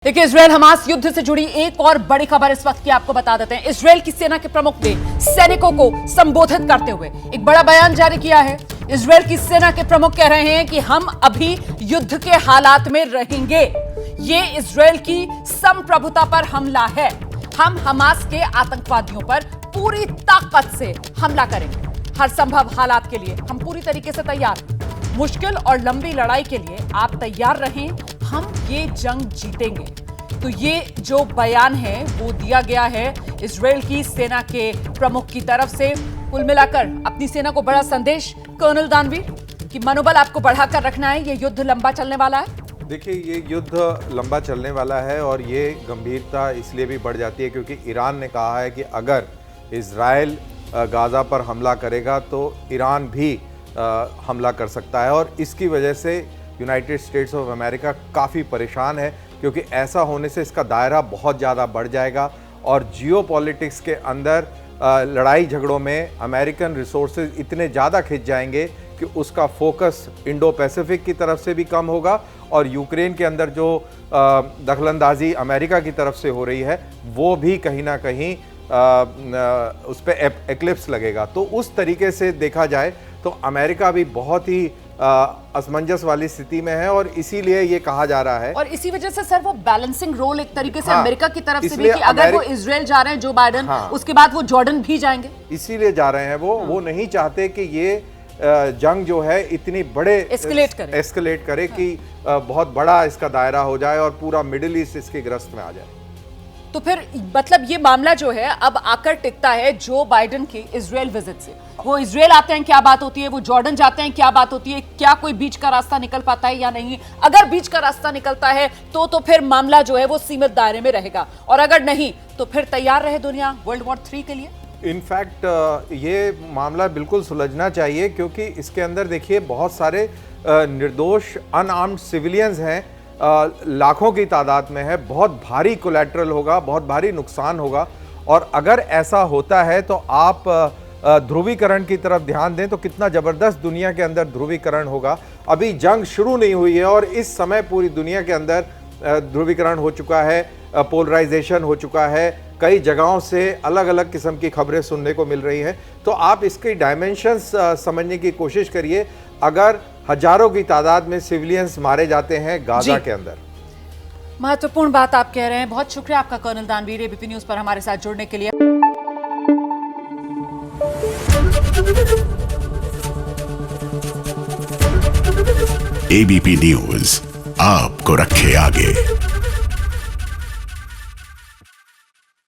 देखिए, Israel Hamas युद्ध से जुड़ी एक और बड़ी खबर इस वक्त की आपको बता देते हैं। इजरायल की सेना के प्रमुख ने सैनिकों को संबोधित करते हुए एक बड़ा बयान जारी किया है। इजरायल की सेना के प्रमुख कह रहे हैं कि हम अभी युद्ध के हालात में रहेंगे। ये इजरायल की संप्रभुता पर हमला है। हम हमास के आतंकवादियों पर पूरी ताकत से हमला करेंगे। हर संभव हालात के लिए हम पूरी तरीके से तैयार हैं। मुश्किल और लंबी लड़ाई के लिए आप तैयार रहें, हम ये जंग जीतेंगे। तो ये जो बयान है वो दिया गया है इजरायल की सेना के प्रमुख की तरफ से। कुल मिलाकर अपनी सेना को बड़ा संदेश कर्नल दानवीर कि मनोबल आपको बढ़ाकर रखना है, ये युद्ध लंबा चलने वाला है। देखिए, ये युद्ध लंबा चलने वाला है और ये गंभीरता इसलिए भी बढ़ जाती है क्योंकि ईरान ने कहा है कि अगर इजरायल गाज़ा पर हमला करेगा तो ईरान भी हमला कर सकता है और इसकी वजह से यूनाइटेड स्टेट्स ऑफ अमेरिका काफ़ी परेशान है क्योंकि ऐसा होने से इसका दायरा बहुत ज़्यादा बढ़ जाएगा और जियोपॉलिटिक्स के अंदर लड़ाई झगड़ों में अमेरिकन रिसोर्सेज इतने ज़्यादा खिंच जाएंगे कि उसका फोकस इंडो पैसिफिक की तरफ से भी कम होगा और यूक्रेन के अंदर जो दखलंदाजी अमेरिका की तरफ से हो रही है वो भी कहीं ना कहीं उस पर एक्लिप्स लगेगा। तो उस तरीके से देखा जाए तो अमेरिका भी बहुत ही असमंजस वाली स्थिति में है और इसीलिए ये कहा जा रहा है। और इसी वजह से सर वो बैलेंसिंग रोल एक तरीके से अमेरिका की तरफ से भी कि अगर वो इजरायल जा रहे हैं जो बाइडेन, उसके बाद वो जॉर्डन भी जाएंगे, इसीलिए जा रहे हैं। वो नहीं चाहते कि ये जंग जो है इतनी बड़े एस्केलेट करे कि बहुत बड़ा इसका दायरा हो जाए और पूरा मिडिल ईस्ट इसके ग्रस्त में आ जाए। तो फिर मतलब ये मामला जो है अब आकर टिकता है जो बाइडेन की इजरायल विजिट से। वो इजरायल आते हैं, क्या बात होती है, वो जॉर्डन जाते हैं, क्या बात होती है, क्या कोई बीच का रास्ता निकल पाता है या नहीं। अगर बीच का रास्ता निकलता है तो फिर मामला जो है वो सीमित दायरे में रहेगा और अगर नहीं तो फिर तैयार रहे दुनिया वर्ल्ड वॉर 3 के लिए। इनफैक्ट ये मामला बिल्कुल सुलझना चाहिए क्योंकि इसके अंदर देखिए बहुत सारे निर्दोष अनआर्म्ड सिविलियंस हैं, लाखों की तादाद में है। बहुत भारी कोलैटरल होगा, बहुत भारी नुकसान होगा और अगर ऐसा होता है तो आप ध्रुवीकरण की तरफ ध्यान दें तो कितना ज़बरदस्त दुनिया के अंदर ध्रुवीकरण होगा। अभी जंग शुरू नहीं हुई है और इस समय पूरी दुनिया के अंदर ध्रुवीकरण हो चुका है, पोलराइजेशन हो चुका है। कई जगहों से अलग अलग किस्म की खबरें सुनने को मिल रही हैं। तो आप इसकी डायमेंशंस समझने की कोशिश करिए। अगर हजारों की तादाद में सिविलियंस मारे जाते हैं गाजा के अंदर। महत्वपूर्ण बात आप कह रहे हैं। बहुत शुक्रिया आपका कर्नल दानवीर, एबीपी न्यूज पर हमारे साथ जुड़ने के लिए। एबीपी न्यूज आपको रखे आगे।